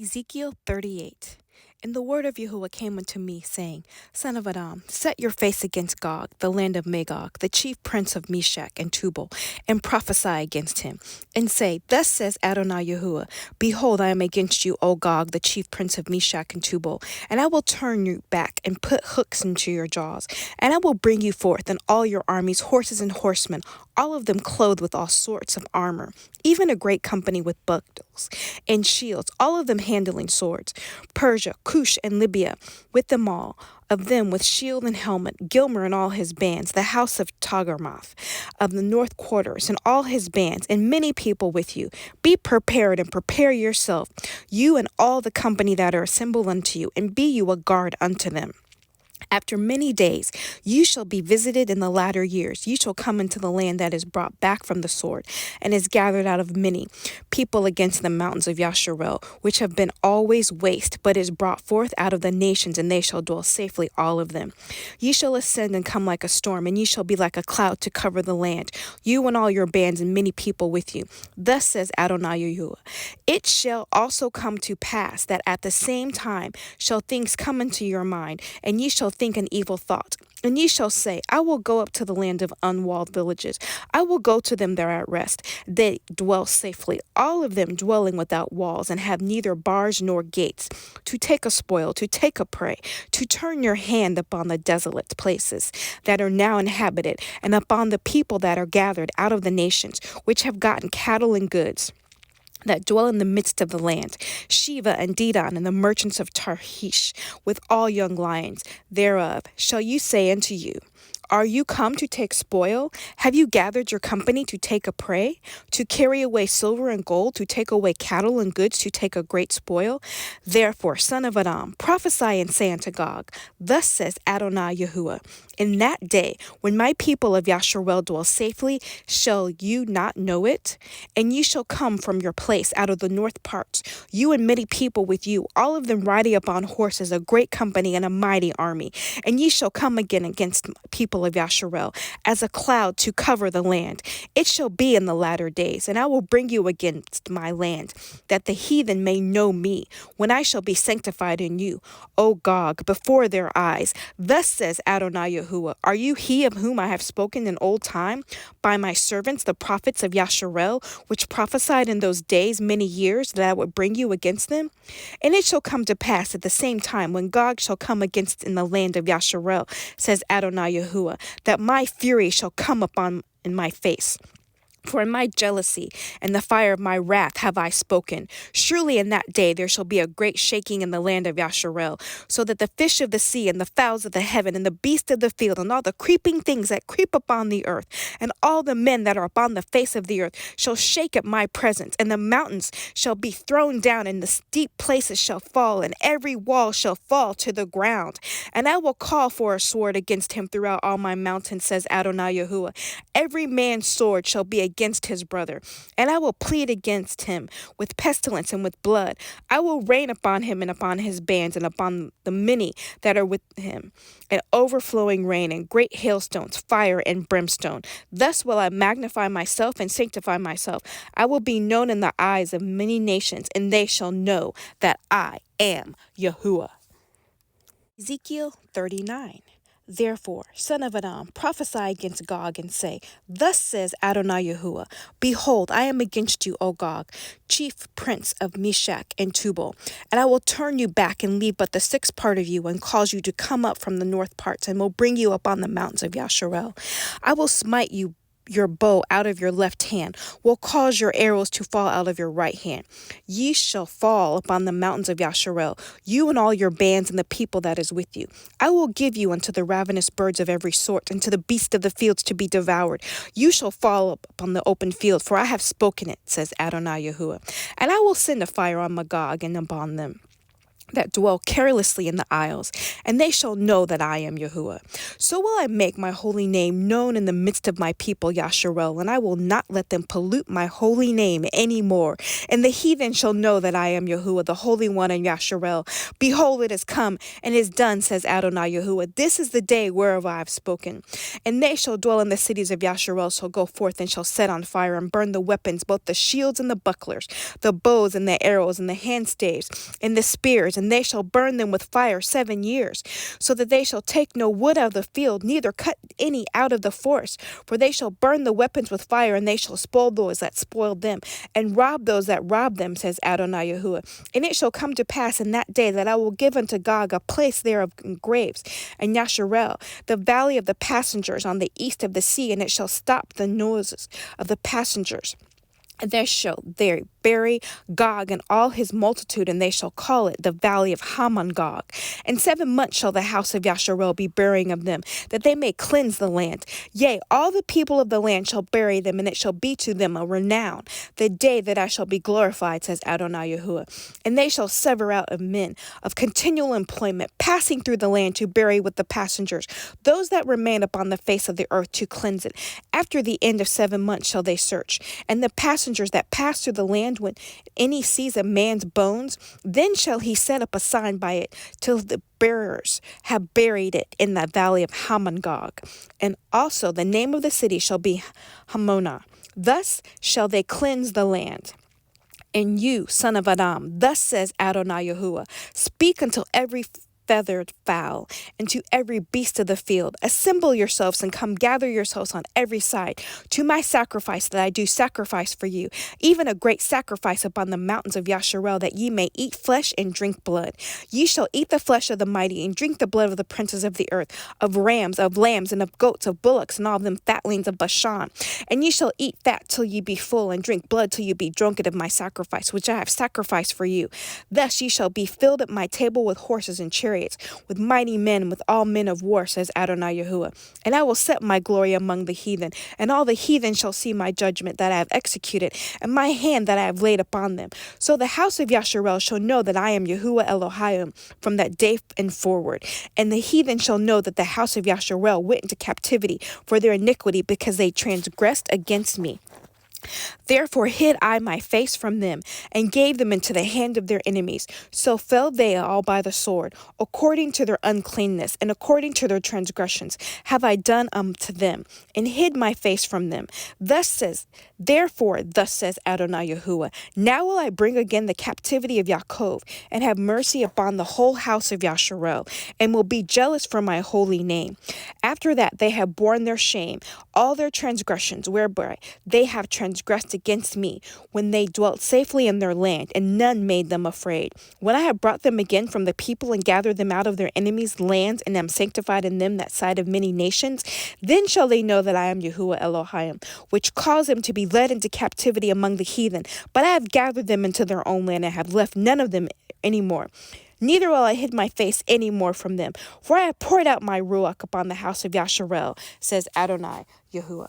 Ezekiel 38. And the word of Yahuah came unto me, saying, Son of Adam, set your face against Gog, the land of Magog, the chief prince of Meshach and Tubal, and prophesy against him, and say, Thus says Adonai Yahuah, Behold, I am against you, O Gog, the chief prince of Meshach and Tubal, and I will turn you back and put hooks into your jaws, and I will bring you forth, and all your armies, horses and horsemen, all of them clothed with all sorts of armor, even a great company with buckles and shields, all of them handling swords. Persia, Cush, and Libya, with them all of them with shield and helmet, Gilmer and all his bands, the house of Togarmath of the north quarters and all his bands, and many people with you. Be prepared and prepare yourself, you and all the company that are assembled unto you, and be you a guard unto them. After many days, you shall be visited in the latter years. You shall come into the land that is brought back from the sword, and is gathered out of many people against the mountains of Yashar'el, which have been always waste, but is brought forth out of the nations, and they shall dwell safely, all of them. Ye shall ascend and come like a storm, and ye shall be like a cloud to cover the land, you and all your bands, and many people with you. Thus says Adonai Yahuah. It shall also come to pass that at the same time shall things come into your mind, and ye shall think an evil thought. And ye shall say, I will go up to the land of unwalled villages. I will go to them there at rest. They dwell safely, all of them dwelling without walls, and have neither bars nor gates, to take a spoil, to take a prey, to turn your hand upon the desolate places that are now inhabited, and upon the people that are gathered out of the nations, which have gotten cattle and goods, that dwell in the midst of the land, Sheva and Dedan and the merchants of Tarshish, with all young lions thereof. Shall you say unto you, Are you come to take spoil? Have you gathered your company to take a prey, to carry away silver and gold, to take away cattle and goods, to take a great spoil? Therefore, son of Adam, prophesy and say unto Gog, Thus says Adonai Yahuah, In that day, when my people of Yashar'el dwell safely, shall you not know it? And ye shall come from your place out of the north parts, you and many people with you, all of them riding upon horses, a great company and a mighty army. And ye shall come again against people of Yashar'el as a cloud to cover the land. It shall be in the latter days, and I will bring you against my land, that the heathen may know me, when I shall be sanctified in you, O Gog, before their eyes. Thus says Adonai Yahuah, Are you he of whom I have spoken in old time by my servants, the prophets of Yashar'el, which prophesied in those days many years that I would bring you against them? And it shall come to pass at the same time, when Gog shall come against in the land of Yashar'el, says Adonai Yahuah, that my fury shall come upon in my face. For in my jealousy and the fire of my wrath have I spoken. Surely in that day there shall be a great shaking in the land of Yashar'el, so that the fish of the sea and the fowls of the heaven and the beasts of the field and all the creeping things that creep upon the earth and all the men that are upon the face of the earth shall shake at my presence, and the mountains shall be thrown down, and the steep places shall fall, and every wall shall fall to the ground. And I will call for a sword against him throughout all my mountains, says Adonai Yahuah. Every man's sword shall be against his brother, and I will plead against him with pestilence and with blood. I will rain upon him and upon his bands and upon the many that are with him, an overflowing rain and great hailstones, fire and brimstone. Thus will I magnify myself and sanctify myself. I will be known in the eyes of many nations, and they shall know that I am Yahuah. Ezekiel 39. Therefore, son of Adam, prophesy against Gog, and say, Thus says Adonai Yahuah, Behold, I am against you, O Gog, chief prince of Meshach and Tubal, and I will turn you back and leave but the sixth part of you, and cause you to come up from the north parts, and will bring you up on the mountains of Yashar'el. I will smite you your bow out of your left hand, will cause your arrows to fall out of your right hand. Ye shall fall upon the mountains of Yashar'el, you and all your bands and the people that is with you. I will give you unto the ravenous birds of every sort, and to the beasts of the fields to be devoured. You shall fall upon the open field, for I have spoken it, says Adonai Yahuah. And I will send a fire on Magog and upon them, that dwell carelessly in the isles, and they shall know that I am Yahuah. So will I make my holy name known in the midst of my people, Yashar'el, and I will not let them pollute my holy name any more. And the heathen shall know that I am Yahuah, the Holy One in Yashar'el. Behold, it is come, and is done, says Adonai Yahuah. This is the day whereof I have spoken. And they shall dwell in the cities of Yashar'el, shall go forth, and shall set on fire, and burn the weapons, both the shields and the bucklers, the bows and the arrows, and the handstaves, and the spears, and they shall burn them with fire 7 years, so that they shall take no wood out of the field, neither cut any out of the forest. For they shall burn the weapons with fire, and they shall spoil those that spoiled them, and rob those that robbed them, says Adonai Yahuah. And it shall come to pass in that day that I will give unto Gog a place there of graves, and Yashar'el, the valley of the passengers on the east of the sea, and it shall stop the noises of the passengers. And there shall they bury Gog and all his multitude, and they shall call it the valley of Hamon-Gog. And 7 months shall the house of Yashar'el be burying of them, that they may cleanse the land. Yea, all the people of the land shall bury them, and it shall be to them a renown, the day that I shall be glorified, says Adonai Yahuah. And they shall sever out of men of continual employment, passing through the land to bury with the passengers, those that remain upon the face of the earth to cleanse it. After the end of 7 months shall they search, and the passengers that pass through the land, when any sees a man's bones, then shall he set up a sign by it till the bearers have buried it in the valley of Hamon-Gog. And also the name of the city shall be Hamonah. Thus shall they cleanse the land. And you, son of Adam, thus says Adonai Yahuah, speak until every feathered fowl, and to every beast of the field, assemble yourselves and come gather yourselves on every side to my sacrifice that I do sacrifice for you, even a great sacrifice upon the mountains of Yashar'el, that ye may eat flesh and drink blood. Ye shall eat the flesh of the mighty, and drink the blood of the princes of the earth, of rams, of lambs, and of goats, of bullocks, and all of them fatlings of Bashan. And ye shall eat fat till ye be full, and drink blood till ye be drunken of my sacrifice, which I have sacrificed for you. Thus ye shall be filled at my table with horses and chariots, with mighty men, with all men of war, says Adonai Yahuah. And I will set my glory among the heathen, and all the heathen shall see my judgment that I have executed, and my hand that I have laid upon them. So the house of Yashar'el shall know that I am Yahuah Elohayhem from that day and forward. And the heathen shall know that the house of Yashar'el went into captivity for their iniquity, because they transgressed against me. Therefore hid I my face from them, and gave them into the hand of their enemies. So fell they all by the sword, according to their uncleanness, and according to their transgressions have I done unto them, and hid my face from them. Therefore thus says Adonai Yahuah, now will I bring again the captivity of Yaakov, and have mercy upon the whole house of Yashar'el, and will be jealous for my holy name. After that they have borne their shame, all their transgressions, whereby they have transgressed against me, when they dwelt safely in their land, and none made them afraid. When I have brought them again from the people, and gathered them out of their enemies' lands, and am sanctified in them that side of many nations, then shall they know that I am Yahuah Elohayhem, which caused them to be led into captivity among the heathen. But I have gathered them into their own land, and have left none of them any more. Neither will I hid my face any more from them, for I have poured out my ruach upon the house of Yashar'el, says Adonai Yahuah.